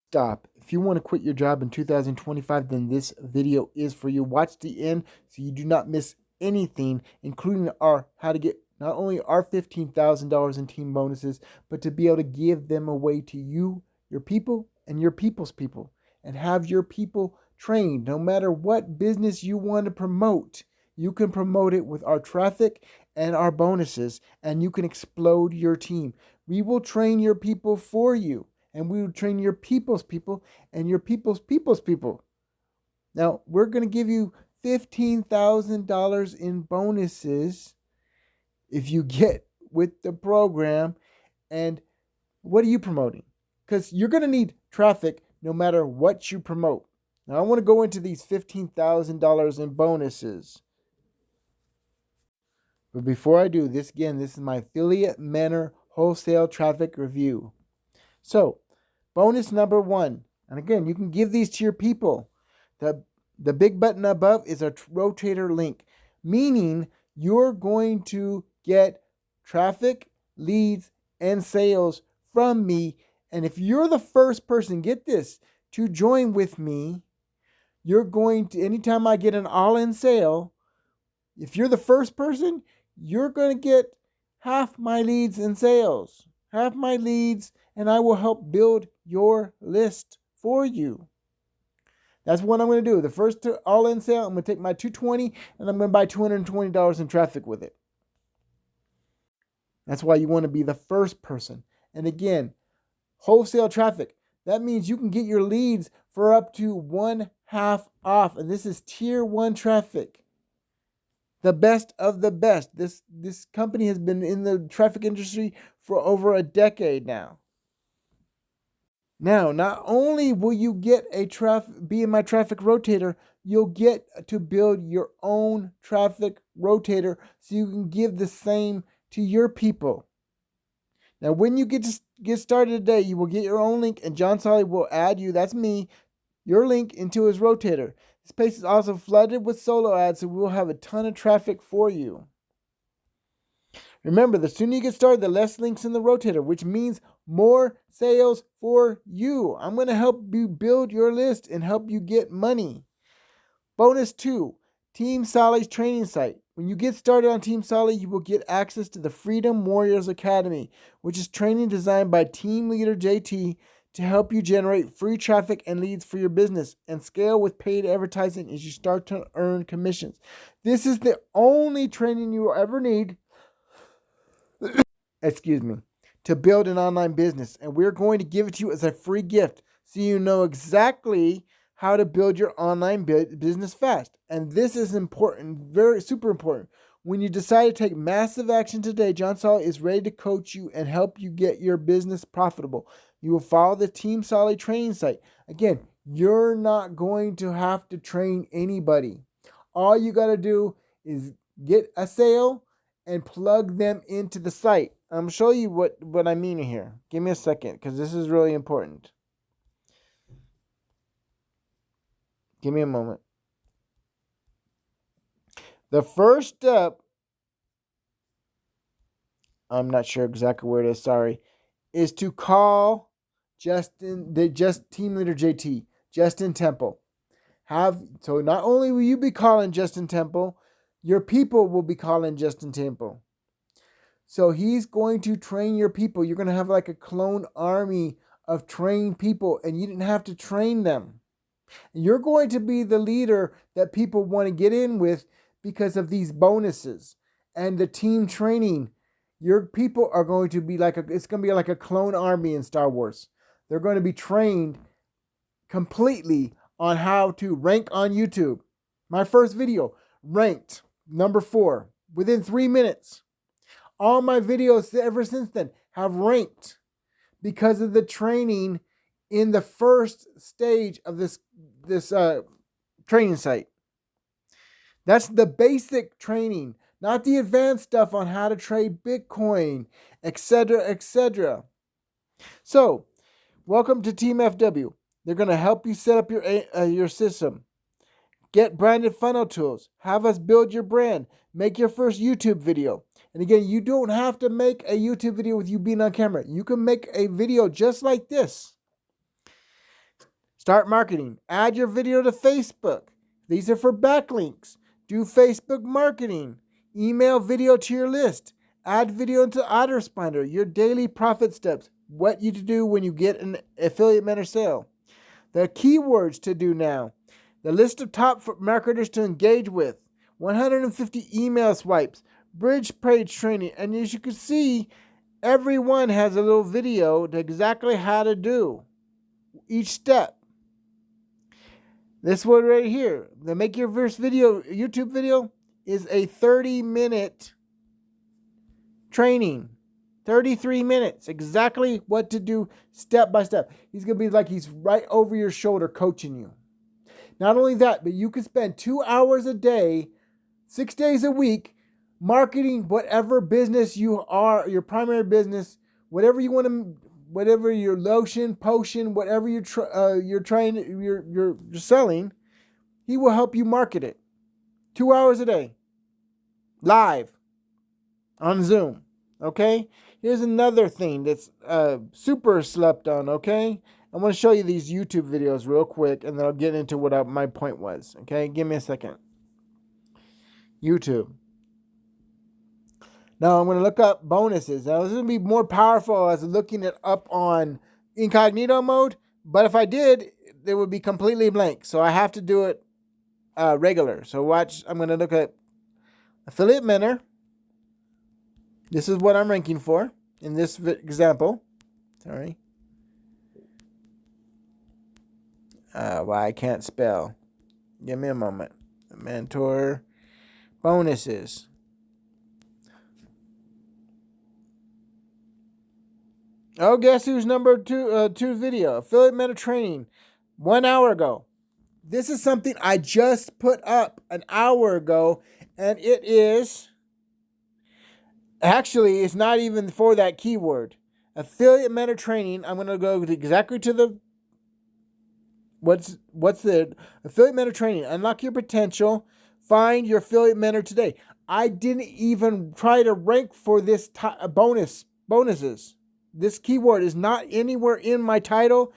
stop. If you want to quit your job in 2025, then this video is for you. Watch the end so you do not miss anything, including our how to get not only our $15,000 in team bonuses, but to be able to give them away to you, your people, and your people's people, and have your people trained. No matter what business you want to promote, you can promote it with our traffic and our bonuses, and you can explode your team. We will train your people for you, and we will train your people's people and your people's people. Now, we're going to give you $15,000 in bonuses if you get with the program. And what are you promoting? Because you're going to need traffic no matter what you promote. Now, I want to go into these $15,000 in bonuses. But before I do this, again, this is my affiliate manner wholesale traffic review. So, bonus number 1. And again, you can give these to your people. The big button above is a rotator link, meaning you're going to get traffic, leads, and sales from me. And if you're the first person, get this, to join with me, you're going to, anytime I get an all-in sale, if you're the first person, you're going to get half my leads and sales, half my leads, and I will help build your list for you. That's what I'm going to do. The first all-in sale, I'm going to take my $220 and I'm going to buy $220 in traffic with it. That's why you want to be the first person. And again, wholesale traffic. That means you can get your leads for up to 1/2 off. And this is tier 1 traffic. The best of the best. This company has been in the traffic industry for over a decade now. Now, not only will you get be in my traffic rotator, you'll get to build your own traffic rotator so you can give the same to your people. Now, when you get started today, you will get your own link, and John Solly will add you, that's me, your link into his rotator. This page is also flooded with solo ads, so we will have a ton of traffic for you. Remember, the sooner you get started, the less links in the rotator, which means more sales for you. I'm going to help you build your list and help you get money. Bonus 2, Team Solly's training site. When you get started on Team Solly, you will get access to the Freedom Warriors Academy, which is training designed by team leader JT to help you generate free traffic and leads for your business and scale with paid advertising as you start to earn commissions. This is the only training you will ever need to build an online business. And we're going to give it to you as a free gift so you know exactly how to build your online business fast. And this is important, very super important. When you decide to take massive action today, John Solly is ready to coach you and help you get your business profitable. You will follow the Team Solly training site. Again, you're not going to have to train anybody. All you got to do is get a sale and plug them into the site. I'm going to show you what I mean here. Give me a second, because this is really important. Give me a moment. The first step, I'm not sure exactly where it is, sorry, is to call team leader JT, Justin Temple. So not only will you be calling Justin Temple, your people will be calling Justin Temple. So he's going to train your people. You're going to have like a clone army of trained people, and you didn't have to train them. You're going to be the leader that people want to get in with because of these bonuses and the team training. Your people are going to be it's going to be like a clone army in Star Wars. They're going to be trained completely on how to rank on YouTube. My first video, ranked number 4 within 3 minutes. All my videos ever since then have ranked because of the training in the first stage of this training site. That's the basic training, not the advanced stuff on how to trade Bitcoin, etc., etc. So, welcome to Team FW. They're going to help you set up your system. Get branded funnel tools. Have us build your brand. Make your first YouTube video. And again, you don't have to make a YouTube video with you being on camera. You can make a video just like this. Start marketing. Add your video to Facebook. These are for backlinks. Do Facebook marketing. Email video to your list. Add video into autoresponder. Your daily profit steps. What you to do when you get an affiliate mentor sale. The keywords to do now. The list of top marketers to engage with. 150 email swipes. Bridge page training. And as you can see, everyone has a little video to exactly how to do each step. This one right here, the Make Your First Video YouTube video, is a 30-minute training. 33 minutes, exactly what to do step by step. He's going to be like he's right over your shoulder coaching you. Not only that, but you can spend 2 hours a day, 6 days a week, marketing whatever business you are, your primary business, whatever you want to, whatever your lotion, potion, whatever you're selling. He will help you market it. 2 hours a day, live, on Zoom. Okay. Here's another thing that's super slept on. Okay. I want to show you these YouTube videos real quick, and then I'll get into what my point was. Okay. Give me a second. YouTube. Now I'm going to look up bonuses. Now this is going to be more powerful as looking it up on incognito mode. But if I did, it would be completely blank. So I have to do it regular. So watch. I'm going to look at affiliate mentor. This is what I'm ranking for in this example. Sorry. Why I can't spell. Give me a moment. Mentor bonuses. Oh, guess who's number two video? Affiliate mentor training 1 hour ago. This is something I just put up an hour ago, and it is actually, it's not even for that keyword. Affiliate mentor training. I'm going to go exactly to the what's the affiliate mentor training. Unlock your potential. Find your affiliate mentor today. I didn't even try to rank for this bonuses. This keyword is not anywhere in my title,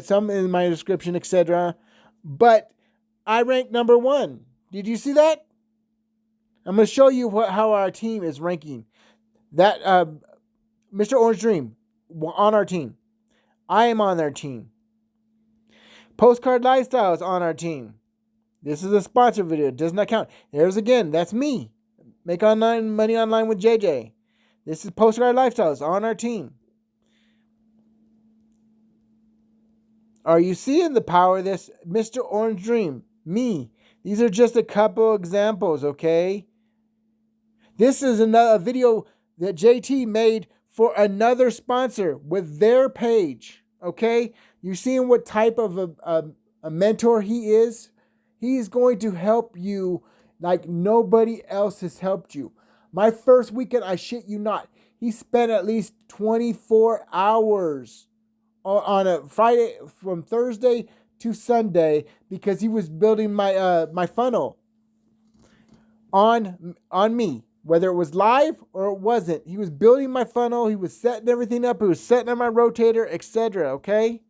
some in my description, etc. But I ranked number 1. Did you see that? I'm going to show you how our team is ranking. That Mr. Orange Dream on our team. I am on their team. Postcard Lifestyle is on our team. This is a sponsor video. It does not count. There's again, that's me. Make online money online with JJ. This is Postcard Lifestyles on our team. Are you seeing the power of this? Mr. Orange Dream, me. These are just a couple examples, okay? This is a video that JT made for another sponsor with their page, okay? You're seeing what type of a mentor he is? He is going to help you like nobody else has helped you. My first weekend, I shit you not, he spent at least 24 hours on a Friday from Thursday to Sunday because he was building my funnel on me, whether it was live or it wasn't. He was building my funnel. He was setting everything up. He was setting up my rotator, etc. Okay.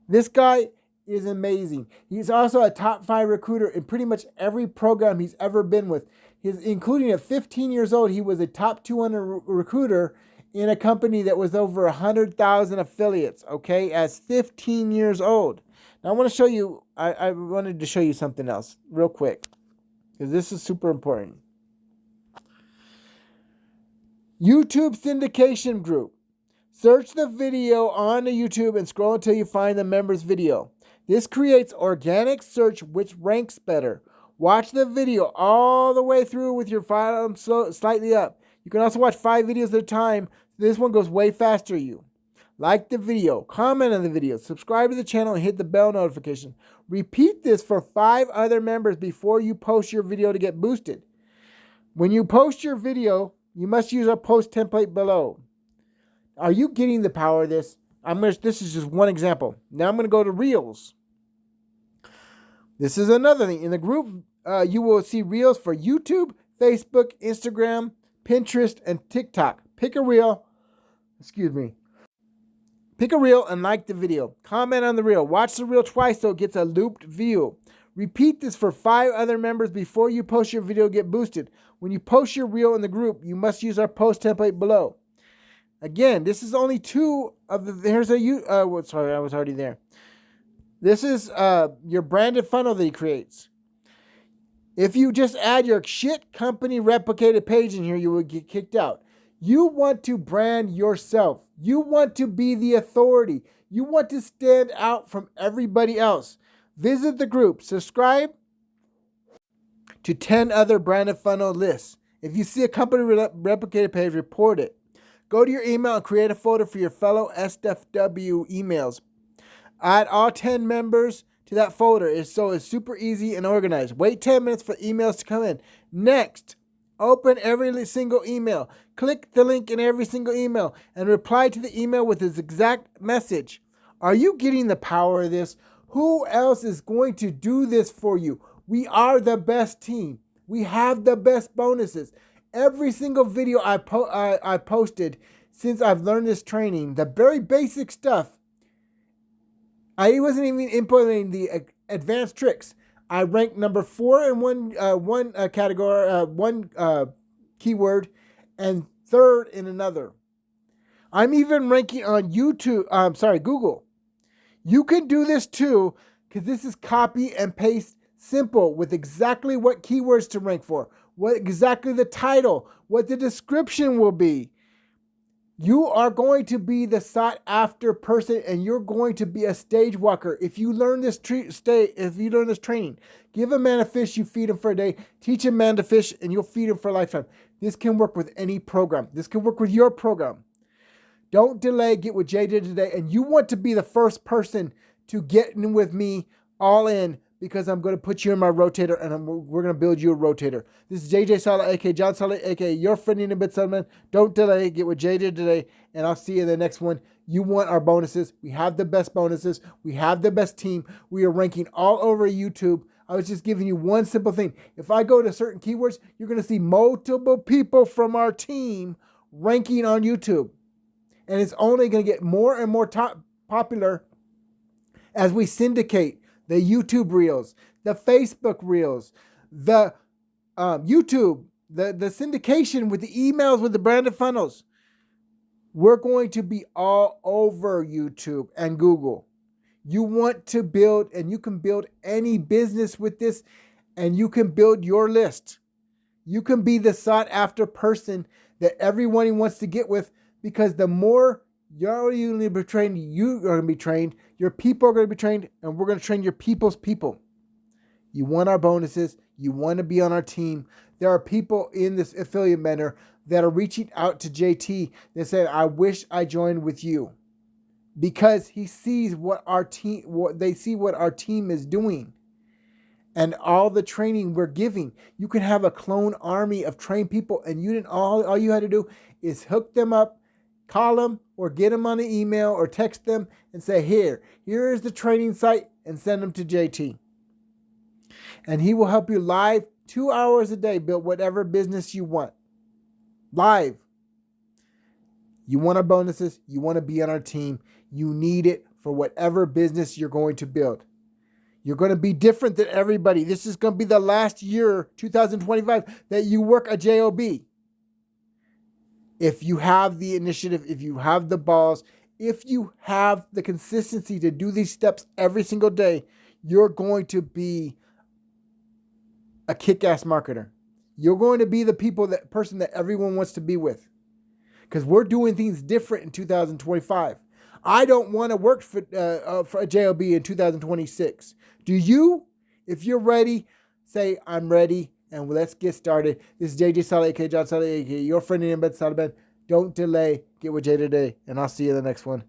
This guy is amazing. He's also a top 5 recruiter in pretty much every program he's ever been with. Including at 15 years old, he was a top 200 recruiter in a company that was over 100,000 affiliates, okay, as 15 years old. Now I want to show you, I wanted to show you something else real quick, because this is super important. YouTube syndication group. Search the video on the YouTube and scroll until you find the member's video. This creates organic search which ranks better. Watch the video all the way through with your file slightly up. You can also watch 5 videos at a time. This one goes way faster. You like the video, comment on the video, subscribe to the channel, and hit the bell notification. Repeat this for 5 other members before you post your video to get boosted. When you post your video, you must use our post template below. Are you getting the power of this? This is just one example. Now I'm going to go to Reels. This is another thing. In the group, you will see Reels for YouTube, Facebook, Instagram, Pinterest, and TikTok. Pick a reel. Pick a reel and like the video. Comment on the reel. Watch the reel twice so it gets a looped view. Repeat this for 5 other members before you post your video to get boosted. When you post your reel in the group, you must use our post template below. Again, this is only 2 of the, sorry, I was already there. This is your branded funnel that he creates. If you just add your shit company replicated page in here, you will get kicked out. You want to brand yourself. You want to be the authority. You want to stand out from everybody else. Visit the group. Subscribe to 10 other branded funnel lists. If you see a company replicated page, report it. Go to your email and create a folder for your fellow SFW emails. Add all 10 members to that folder. It's super easy and organized. Wait 10 minutes for emails to come in. Next, open every single email. Click the link in every single email and reply to the email with its exact message. Are you getting the power of this? Who else is going to do this for you? We are the best team. We have the best bonuses. Every single video I posted since I've learned this training, the very basic stuff, I wasn't even implementing the advanced tricks. I ranked number 4 in one category, one keyword, and 3rd in another. I'm even ranking on Google. You can do this too, because this is copy and paste simple with exactly what keywords to rank for, what exactly the title, what the description will be. You are going to be the sought after person, and you're going to be a stage walker. If you learn this training, give a man a fish, you feed him for a day. Teach a man to fish, and you'll feed him for a lifetime. This can work with any program. This can work with your program. Don't delay. Get what Jay did today, and you want to be the first person to get in with me all in, because I'm going to put you in my rotator, and we're going to build you a rotator. This is JJ Sala, aka John Sala, aka your friend in a bit, Sutherland. Don't delay. Get what Jay did today, and I'll see you in the next one. You want our bonuses. We have the best bonuses. We have the best team. We are ranking all over YouTube. I was just giving you one simple thing. If I go to certain keywords, you're going to see multiple people from our team ranking on YouTube. And it's only going to get more and more popular as we syndicate the YouTube Reels, the Facebook Reels, the YouTube, the syndication with the emails with the branded funnels. We're going to be all over YouTube and Google. You want to build, and you can build any business with this, and you can build your list. You can be the sought after person that everyone wants to get with, because the more you're going to be trained, you are going to be trained, your people are going to be trained, and we're going to train your people's people. You want our bonuses. You want to be on our team. There are people in this affiliate mentor that are reaching out to JT that said, I wish I joined with you, because he sees what our team is doing and all the training we're giving. You can have a clone army of trained people, and all you had to do is hook them up, call them, or get them on an email or text them and say, here is the training site, and send them to JT. And he will help you live 2 hours a day, build whatever business you want. Live. You want our bonuses. You want to be on our team. You need it for whatever business you're going to build. You're going to be different than everybody. This is going to be the last year, 2025, that you work a job. If you have the initiative, if you have the balls, if you have the consistency to do these steps every single day, you're going to be a kick-ass marketer. You're going to be the person that everyone wants to be with. Because we're doing things different in 2025. I don't want to work for a job in 2026. Do you? If you're ready, say, I'm ready, and let's get started. This is JJ Sala, aka John Sala, aka your friend in embed, Salaban. Don't delay. Get with Jay today, and I'll see you in the next one.